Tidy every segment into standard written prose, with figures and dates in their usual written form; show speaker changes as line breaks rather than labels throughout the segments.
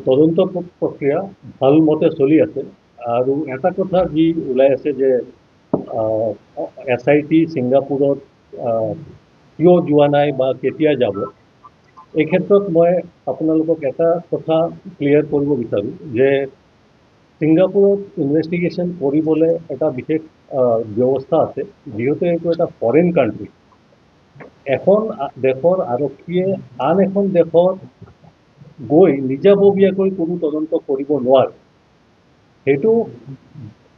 তদন্ত প্ৰক্ৰিয়া ভাল মতে চলি আছে আৰু এটা কথা যি ওলাই আছে যে SIT ছিংগাপুৰত কিয় যোৱা নাই বা কেতিয়া যাব, এই ক্ষেত্ৰত মই আপোনালোকক এটা কথা ক্লিয়াৰ কৰিব বিচাৰোঁ যে ছিংগাপুৰত ইনভেষ্টিগেশ্যন কৰিবলৈ এটা বিশেষ ব্যৱস্থা আছে, যিহেতু এইটো এটা ফৰেইন কাণ্ট্ৰি। এখন দেশৰ আৰক্ষীয়ে আন এখন দেশত গৈ নিজাববীয়াকৈ কোনো তদন্ত কৰিব নোৱাৰে। সেইটো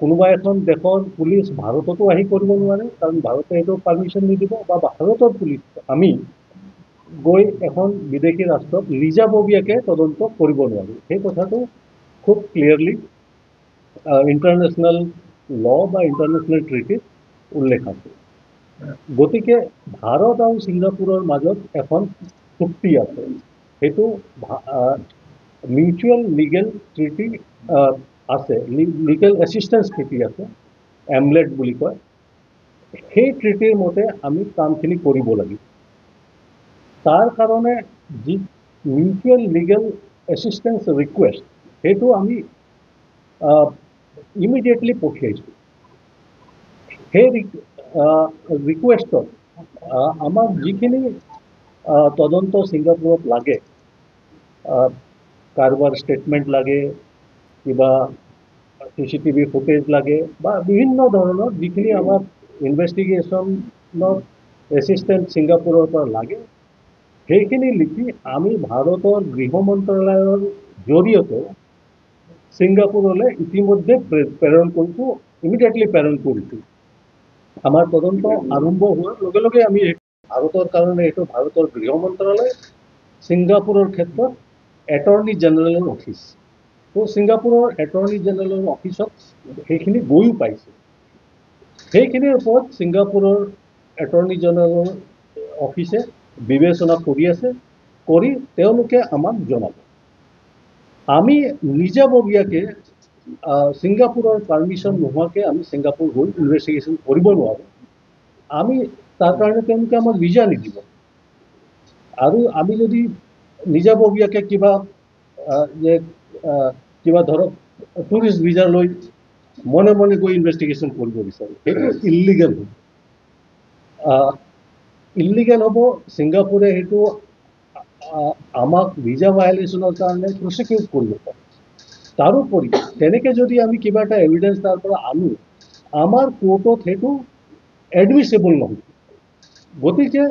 কোনোবা এখন দেশৰ পুলিচ ভাৰততো আহি কৰিব নোৱাৰে, কাৰণ ভাৰতে সেইটো পাৰ্মিশ্যন নিদিব, বা ভাৰতৰ পুলিচ আমি গৈ এখন বিদেশী ৰাষ্ট্ৰত নিজাববীয়াকৈ তদন্ত কৰিব নোৱাৰে। সেই কথাটো খুব ক্লিয়াৰলি ইণ্টাৰনেশ্যনেল ল বা ইণ্টাৰনেশ্যনেল ট্ৰিটিত উল্লেখ আছে। গতিকে ভাৰত আৰু ছিংগাপুৰৰ মাজত এখন চুক্তি আছে, সেইটো মিউচুৱেল লিগেল ট্ৰিটি আছে, লিগেল এছিষ্টেঞ্চ ট্ৰিটি আছে, এমলেট বুলি কয়। সেই ট্ৰিটিৰ মতে আমি কামখিনি কৰিব লাগিব। তাৰ কাৰণে যি মিউচুৱেল লিগেল এছিষ্টেঞ্চ ৰিকুৱেষ্ট, সেইটো আমি ইমিডিয়েটলি পঠিয়াইছোঁ। সেই ৰিকুৱেষ্টত আমাক যিখিনি তদন্ত ছিংগাপুৰত লাগে, কাৰোবাৰ ষ্টেটমেণ্ট লাগে, কিবা CCTV ফুটেজ লাগে, বা বিভিন্ন ধৰণৰ যিখিনি আমাক ইনভেষ্টিগেশ্যনত এছিষ্টেণ্ট ছিংগাপুৰৰ পৰা লাগে, সেইখিনি লিখি আমি ভাৰতৰ গৃহ মন্ত্ৰালয়ৰ জৰিয়তে ছিংগাপুৰলৈ ইতিমধ্যে প্ৰেৰণ কৰিছোঁ, ইমিডিয়েটলি প্ৰেৰণ কৰিছোঁ। আমাৰ তদন্ত আৰম্ভ হোৱাৰ লগে লগে আমি ভাৰতৰ কাৰণে এইটো ভাৰতৰ গৃহ মন্ত্ৰালয়, ছিংগাপুৰৰ ক্ষেত্ৰত এটৰ্নি জেনেৰেলৰ অফিচ। তো ছিংগাপুৰৰ এটৰ্নি জেনেৰেলৰ অফিচত সেইখিনি গৈও পাইছে। সেইখিনিৰ ওপৰত ছিংগাপুৰৰ এটৰ্নি জেনেৰেলৰ অফিচে বিবেচনা কৰি আছে, কৰি তেওঁলোকে আমাক জনাব। আমি নিজাববীয়াকৈ ছিংগাপুৰৰ পাৰ্মিশ্যন নোহোৱাকৈ আমি ছিংগাপুৰ গৈ ইনভেষ্টিগেশ্যন কৰিব নোৱাৰোঁ। আমি তাৰ কাৰণে তেওঁলোকে আমাক ভিজা নিদিব। আৰু আমি যদি নিজাববীয়াকৈ কিবা ধৰক টুৰিষ্ট ভিজা লৈ মনে মনে গৈ ইনভেষ্টিগেশ্যন কৰিব বিচাৰোঁ, সেইটো ইল্লিগেল হ'ব। ইল্লিগেল হ'ব। ছিংগাপুৰে সেইটো আমাক ভিজা ভায়লেশ্যনৰ কাৰণে প্ৰচিকিউট কৰিব পাৰে। তাৰোপৰি তেনেকৈ যদি আমি কিবা এটা এভিডেঞ্চ তাৰ পৰা আনো, আমাৰ কোৰ্টত সেইটো এডমিছেবল নহয়। গতিকে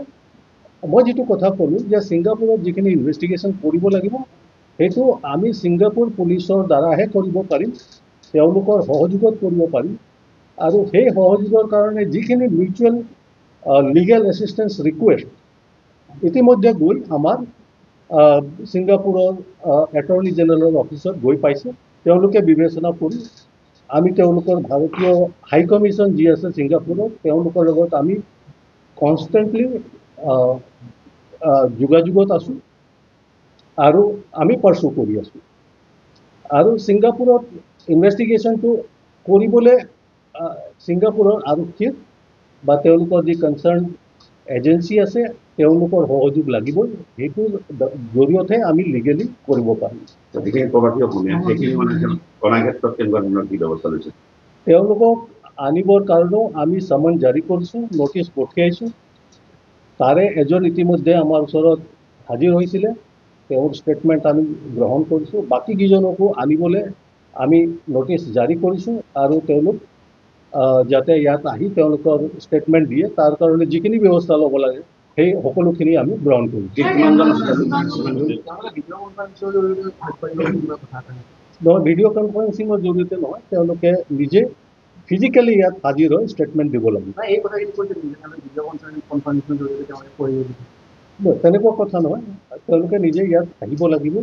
মই যিটো কথা ক'লোঁ যে ছিংগাপুৰত যিখিনি ইনভেষ্টিগেশ্যন কৰিব লাগিব, সেইটো আমি ছিংগাপুৰ পুলিচৰ দ্বাৰাহে কৰিব পাৰিম, তেওঁলোকৰ সহযোগত কৰিব পাৰিম। আৰু সেই সহযোগৰ কাৰণে যিখিনি মিউচুৱেল লিগেল এছিষ্টেঞ্চ ৰিকুৱেষ্ট ইতিমধ্যে গৈ আমাৰ ছিংগাপুৰৰ এটৰ্নি জেনেৰেলৰ অফিচত গৈ পাইছে। তেওঁলোকে বিবেচনা কৰি আমি তেওঁলোকৰ ভাৰতীয় হাই কমিশ্যন যি আছে ছিংগাপুৰত, তেওঁলোকৰ লগত আমি কনষ্টেণ্টলি যোগাযোগত আছোঁ আৰু আমি পাৰ্চু কৰি আছোঁ। আৰু ছিংগাপুৰত ইনভেষ্টিগেশ্যনটো কৰিবলৈ ছিংগাপুৰৰ আৰক্ষীৰ বা তেওঁলোকৰ যি কনচাৰ্ণ এজেঞ্চি আছে, তেওঁলোকৰ সহযোগ লাগিবই। সেইটোৰ জৰিয়তে আমি লিগেলি কৰিব পাৰিম। তেওঁলোকক আনিবৰ কাৰণেও আমি চামন জাৰি কৰিছোঁ, নটিচ পঠিয়াইছোঁ। তাৰে এজন ইতিমধ্যে আমাৰ ওচৰত হাজিৰ হৈছিলে, তেওঁৰ ষ্টেটমেণ্ট আমি গ্ৰহণ কৰিছোঁ। বাকীকেইজনকো আনিবলৈ আমি নটিচ জাৰি কৰিছোঁ, আৰু তেওঁলোক যাতে ইয়াত আহি তেওঁলোকৰ ষ্টেটমেণ্ট দিয়ে, তাৰ কাৰণে যিখিনি ব্যৱস্থা ল'ব লাগে সেই সকলোখিনি আমি গ্ৰহণ কৰিছোঁ। নহয়, ভিডিঅ' কনফাৰেন্সিঙৰ জৰিয়তে নহয়, তেওঁলোকে নিজে ফিজিকেলি ইয়াত হাজিৰ হৈ ষ্টেটমেণ্ট দিব লাগিব। তেনেকুৱা কথা নহয়, তেওঁলোকে নিজে ইয়াত আহিব লাগিব,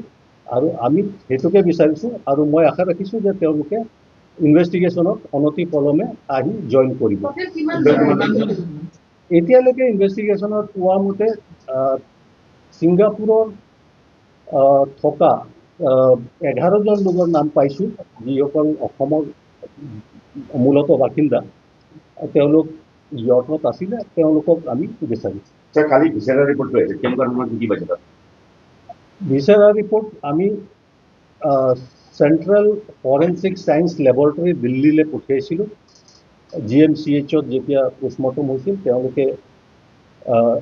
আৰু আমি সেইটোকে বিচাৰিছোঁ। আৰু মই আশা ৰাখিছোঁ যে তেওঁলোকে ইনভেষ্টিগেশ্যনত অনতি পলমে আহি জইন কৰিব। এতিয়ালৈকে ইনভেষ্টিগেশ্যনত পোৱা মতে ছিংগাপুৰৰ থকা 11জন লোকৰ নাম পাইছোঁ, যিসকল অসমৰ মূলতঃ বাসিন্দা। তেওঁলোক ইয়ৰ্কত আছিলে, তেওঁলোকক আমি বিচাৰিছোঁ।
কালি ভিচাৰা ৰিপৰ্টটো আহিছে, কেনেকুৱা ধৰণৰ কি কি পাইছে তাত?
ভিচাৰা ৰিপৰ্ট আমি চেণ্ট্ৰেল ফৰেনচিক চায়েন্স লেবৰেটৰী দিল্লীলৈ পঠিয়াইছিলোঁ। GMCHত যেতিয়া পোষ্টমৰ্টম হৈছিল তেওঁলোকে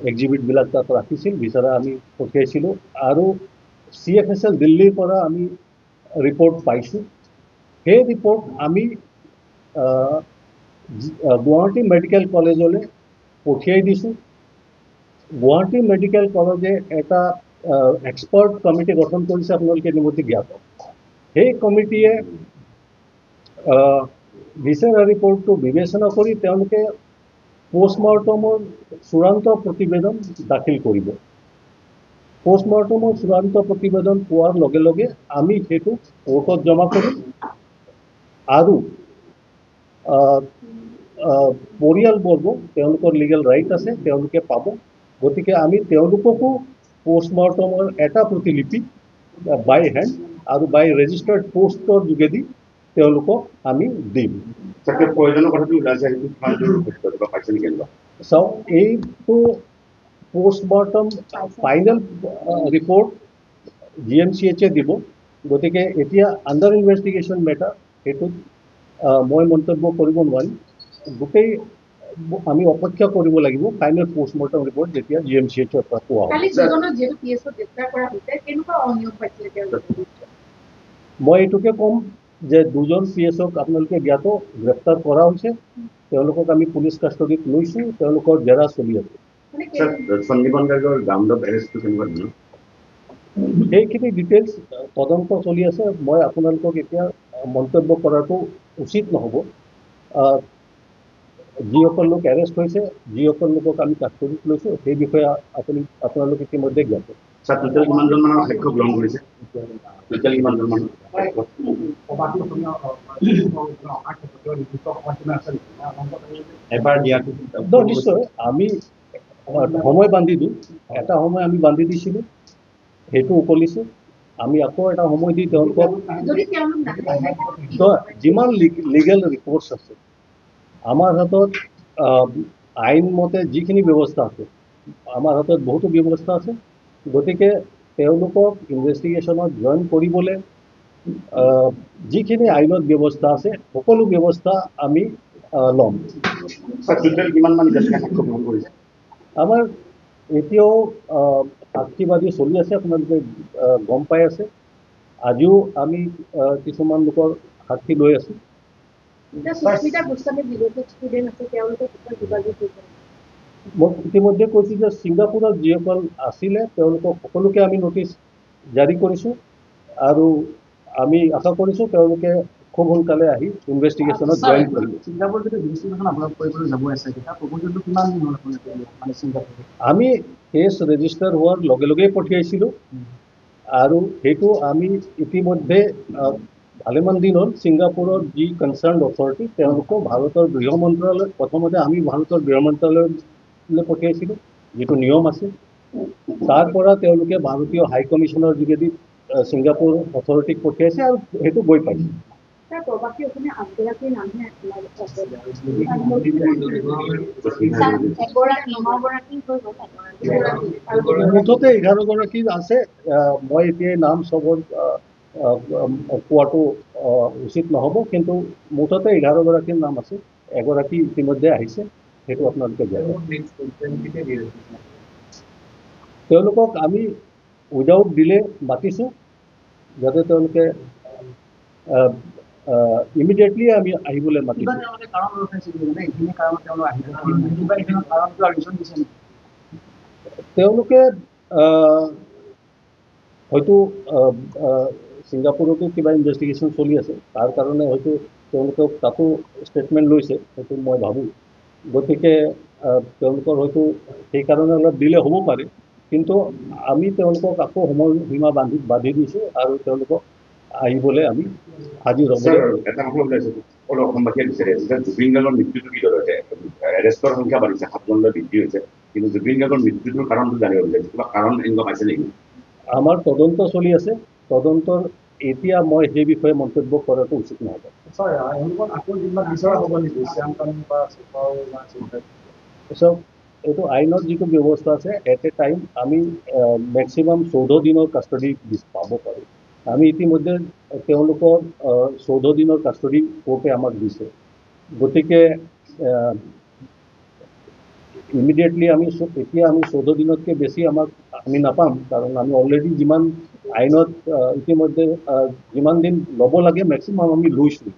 এক্সিবিটবিলাক তাত ৰাখিছিল, বিচাৰা আমি পঠিয়াইছিলোঁ আৰু CFSL দিল্লীৰ পৰা আমি ৰিপৰ্ট পাইছোঁ। সেই ৰিপৰ্ট আমি গুৱাহাটী মেডিকেল কলেজলৈ পঠিয়াই দিছোঁ। গুৱাহাটী মেডিকেল কলেজে এটা এক্সপাৰ্ট কমিটি গঠন কৰিছে, আপোনালোকে ইতিমধ্যে জ্ঞাত। সেই কমিটিয়ে বিচাৰা ৰিপৰ্টটো বিবেচনা কৰি তেওঁলোকে পোষ্টমৰ্টমৰ চূড়ান্ত প্ৰতিবেদন দাখিল কৰিব। পোষ্টমৰ্টমৰ চূড়ান্ত প্ৰতিবেদন পোৱাৰ লগে লগে আমি সেইটো কোৰ্টত জমা কৰিম আৰু পৰিয়ালবৰ্গ তেওঁলোকৰ লিগেল ৰাইট আছে, তেওঁলোকে পাব। গতিকে আমি তেওঁলোককো পোষ্টমৰ্টমৰ এটা প্ৰতিলিপি বাই হেণ্ড আৰু বাই ৰেজিষ্টাৰ্ড পোষ্টৰ যোগেদি তেওঁলোকক আমি দিম। চাওক, এইটো পোষ্টমৰ্টম ফাইনেল ৰিপৰ্ট GMCHে দিব। গতিকে এতিয়া আণ্ডাৰ ইনভেষ্টিগেশ্যন মেটাৰ, সেইটোত মই মন্তব্য কৰিব নোৱাৰিম। গোটেই আমি অপেক্ষা কৰিব লাগিব ফাইনেল পোষ্টমৰ্টম ৰিপৰ্ট যেতিয়া GMCHৰ পৰা পোৱা হ'ব। মই এইটোকে ক'ম যে দুজন PSক আপোনালোকে জ্ঞাত গ্ৰেপ্তাৰ কৰা হৈছে। তেওঁলোকক আমি পুলিচ কাষ্টডিত লৈছোঁ, তেওঁলোকৰ জেৰা চলি আছে। সেইখিনি ডিটেইলছ তদন্ত চলি আছে। মই আপোনালোকক এতিয়া মন্তব্য কৰাটো উচিত নহ'ব। যিসকল লোক এৰেষ্ট হৈছে, যিসকল লোকক আমি কাষ্টডিত লৈছোঁ, সেই বিষয়ে আপোনালোক ইতিমধ্যে জ্ঞাত। নিশ্চয় আমি সময় বান্ধি দিওঁ। এটা সময় আমি বান্ধি দিছিলোঁ, সেইটো উকলিছে। আমি আকৌ এটা সময় দি তেওঁলোকক যিমান লিগেল ৰিপৰ্টছ আছে, আমাৰ হাতত আইনমতে যিখিনি ব্যৱস্থা আছে, আমাৰ হাতত বহুতো ব্যৱস্থা আছে। গতিকে তেওঁলোকক ইনভেষ্টিগেশ্যনত জইন কৰিবলৈ যিখিনি আইনত ব্যৱস্থা আছে, সকলো ব্যৱস্থা আমি ল'ম। আমাৰ এতিয়াও সাক্ষীবাদী চলি আছে, আপোনালোকে গম পাই আছে। আজিও আমি কিছুমান লোকৰ সাক্ষী লৈ আছোঁ। মই ইতিমধ্যে কৈছোঁ যে ছিংগাপুৰত যিসকল আছিলে তেওঁলোকক সকলোকে আমি নটিচ জাৰি কৰিছোঁ আৰু আমি আশা কৰিছোঁ তেওঁলোকে খুব সোনকালে আহি ইনভেষ্টিগেশ্যনত জইন কৰিব। আমি কেছ ৰেজিষ্টাৰ হোৱাৰ লগে লগেই পঠিয়াইছিলোঁ আৰু সেইটো আমি ইতিমধ্যে ভালেমান দিন হ'ল ছিংগাপুৰৰ যি কনচাৰ্ণ অথৰিটি তেওঁলোকক ভাৰতৰ গৃহ মন্ত্ৰালয়, প্ৰথমতে আমি ভাৰতৰ গৃহ মন্ত্ৰালয়লৈ পঠিয়াইছিলোঁ, যিটো নিয়ম আছে। তাৰ পৰা তেওঁলোকে ভাৰতীয় হাই কমিশ্যনৰ যোগেদি ছিংগাপুৰ অথৰিটিক পঠিয়াইছে আৰু সেইটো গৈ পাইছে। মুঠতে 11গৰাকী আছে। মই এতিয়া নাম চবৰ কোৱাটো উচিত নহ'ব, কিন্তু মুঠতে 11গৰাকীৰ নাম আছে। এগৰাকী ইতিমধ্যে আহিছে, সেইটো আপোনালোকে জানে। তেওঁলোকক আমি উইদাউট ডিলে মাতিছোঁ, যাতে তেওঁলোকে ইমিডিয়েটলি আমি আহিবলৈ মাতিছোঁ। তেওঁলোকে হয়তো ছিংগাপুৰতো কিবা ইনভেষ্টিগেশ্যন চলি আছে, তাৰ কাৰণে হয়তো তেওঁলোকক তাতো ষ্টেটমেণ্ট লৈছে, সেইটো মই ভাবোঁ। গতিকে তেওঁলোকৰ হয়তো সেইকাৰণে অলপ ডিলে হ'ব পাৰে, কিন্তু আমি তেওঁলোকক আকৌ সময়সীমা বান্ধি দিছোঁ আৰু তেওঁলোকক আহিবলৈ আমি হাজিৰ হ'বলৈ।
অসমবাসীয়ে বিচাৰি আছে যে জুবিন গাৰ্গৰ মৃত্যুটো কি ধৰণে এৰেষ্টৰ সংখ্যা বাঢ়িছে, 7জনলৈ বৃদ্ধি হৈছে, কিন্তু জুবিন গাৰ্গৰ মৃত্যুটোৰ কাৰণটো জানিব বিচাৰিছে, কিবা কাৰণ এনেকুৱা পাইছে নেকি?
আমাৰ তদন্ত চলি আছে। তদন্তৰ এতিয়া মই সেই বিষয়ে মন্তব্য কৰাটো উচিত নহ'ব। এইটো আইনত যিটো ব্যৱস্থা আছে, এট এ টাইম আমি মেক্সিমাম 14 দিনৰ কাষ্টডি পাব পাৰোঁ। আমি ইতিমধ্যে তেওঁলোকৰ 14 দিনৰ কাষ্টডি কোৰ্টে আমাক দিছে। গতিকে ইমিডিয়েটলি এতিয়া আমি 14 দিনতকৈ বেছি আমি নাপাম, কাৰণ আমি অলৰেডি যিমান আইনত ইতিমধ্যে যিমান দিন ল'ব লাগে মেক্সিমাম আমি লৈছোঁ।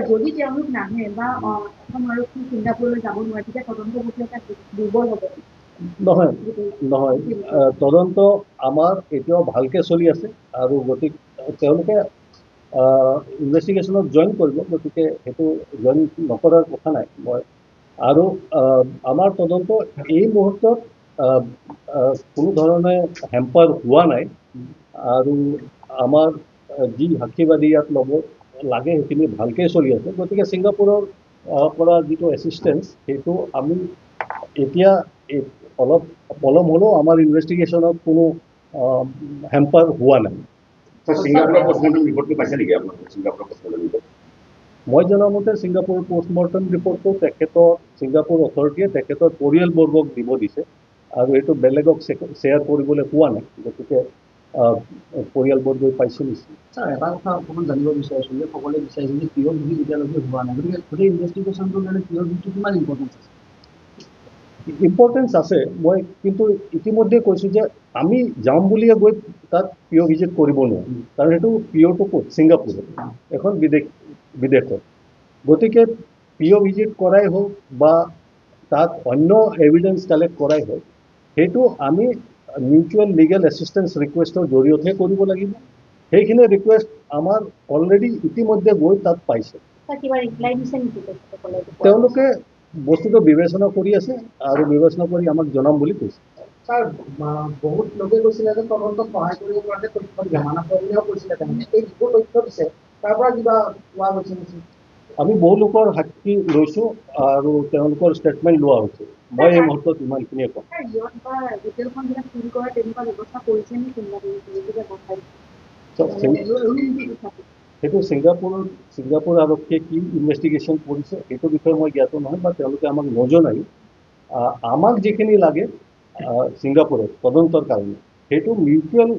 যদি তেওঁলোক নাহে বা অসম আৰক্ষী ছিংগাপুৰলৈ যাব নোৱাৰে, তেতিয়া তদন্ত প্ৰক্ৰিয়া দুৰ্বল হ'ব।
নহয় নহয়, তদন্ত আমাৰ এতিয়াও ভালকৈ চলি আছে, আৰু গতিকে তেওঁলোকে ইনভেষ্টিগেশ্যনত জইন কৰিব, গতিকে সেইটো জইন নকৰাৰ কথা নাই। মই আৰু আমাৰ তদন্ত এই মুহূৰ্তত কোনো ধৰণে হেম্পাৰ হোৱা নাই, আৰু আমাৰ যি সাক্ষীবাদী ইয়াত ল'ব লাগে সেইখিনি ভালকৈ চলি আছে। গতিকে ছিংগাপুৰৰ পৰা যিটো এছিষ্টেঞ্চ সেইটো আমি এতিয়া অলপ পলম হ'লেও আমাৰ ইনভেষ্টিগেশ্যনত কোনো হেম্পাৰ হোৱা নাই।
ছিংগাপুৰৰ পষ্টমৰ্টেম ৰিপৰ্টটো পাইছে নেকি আপোনালোকে? ছিংগাপুৰৰ পষ্টমৰ্টেম ৰিপৰ্ট
মই জনা মতে ছিংগাপুৰ পষ্টমৰ্টেম ৰিপৰ্টটো ছিংগাপুৰ অথৰিটিয়ে তেখেতৰ পৰিয়ালবৰ্গক দিব দিছে, আৰু এইটো বেলেগক শ্বেয়াৰ কৰিবলৈ কোৱা নাই। গতিকে পৰিয়ালবৰ্গই পাইছে নিশ্চয়।
ছাৰ, এটা কথা অকণমান জানিব বিচাৰিছোঁ যে সকলোৱে বিচাৰিছে যে পিঅ' ভিজিট এতিয়ালৈকে হোৱা নাই, গতিকে গোটেই ইনভেষ্টিগেশ্যনটোৰ কাৰণে পিঅ' ভিজিটটো কিমান ইম্পৰ্টেঞ্চ আছে?
ইম্পৰ্টেঞ্চ আছে। মই কিন্তু ইতিমধ্যে কৈছোঁ যে আমি যাম বুলিয়ে গৈ তাত পিঅ' ভিজিট কৰিব নোৱাৰোঁ, কাৰণ সেইটো পিঅ'টো ক'ত? ছিংগাপুৰত, এখন বিদেশত। গতিকে পিঅ' ভিজিট কৰাই হওক বা তাত অন্য এভিডেঞ্চ কালেক্ট কৰাই হওক, সেইটো আমি মিউচুৱেল লিগেল এছিষ্টেঞ্চ ৰিকুৱেষ্টৰ জৰিয়তেহে কৰিব লাগিব। সেইখিনি ৰিকুৱেষ্ট আমাৰ অলৰেডি ইতিমধ্যে গৈ তাত পাইছে। তেওঁলোকে বস্তুটো বিবেচনা কৰি আছে, আৰু বিবেচনা কৰি আমাক জনাম বুলি কৈছে।
ছাৰ, বহুত লোকে কৈছিলে যে তদন্তত সহায় কৰিব পৰাকৈ তথ্য জমা নকৰিলেও কৈছিলে, তেনেকৈ এই যিবোৰ তথ্য দিছে তাৰ পৰা কিবা পোৱা গৈছে নেকি?
আমি বহু লোকৰ সাক্ষী লৈছোঁ, আৰু তেওঁলোকৰ ষ্টেটমেণ্ট লোৱা হৈছে। মই এই মুহূৰ্তত ইমানখিনিয়ে ক'ম। সেইটো ছিংগাপুৰ আৰক্ষীয়ে কি ইনভেষ্টিগেশ্যন কৰিছে সেইটো বিষয়ে মই জ্ঞাত নহয়, বা তেওঁলোকে আমাক নজনায়। আমাক যিখিনি লাগে ছিংগাপুৰত তদন্তৰ কাৰণে, সেইটো মিউচুৱেল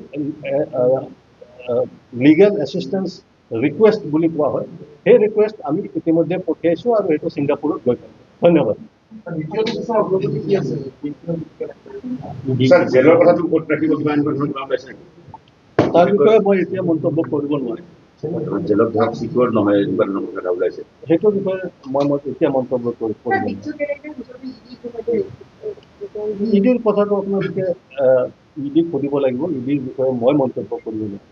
লিগেল এছিষ্টেঞ্চ ৰিকুৱেষ্ট বুলি কোৱা হয়। সেই ৰিকুৱেষ্ট আমি ইতিমধ্যে পঠিয়াইছোঁ, আৰু সেইটো ছিংগাপুৰত গৈ পাব। ধন্যবাদ।
জেলৰ কথাটো ক'ত ৰাখিব, কিবা এনেকুৱা ধৰণৰ কাম পাইছে নেকি?
তাৰ বিষয়ে মই এতিয়া মন্তব্য কৰিব নোৱাৰিম।
জেলত ধৰক চিকিউৰ নহয়, এনেকুৱা ধৰণৰ কথা ওলাইছে।
সেইটো বিষয়ে মই এতিয়া মন্তব্য কৰিব নোৱাৰিম। ইডিৰ কথাটো আপোনালোকে ইডিক সুধিব লাগিব। ইডিৰ বিষয়ে মই মন্তব্য কৰিব নোৱাৰিম।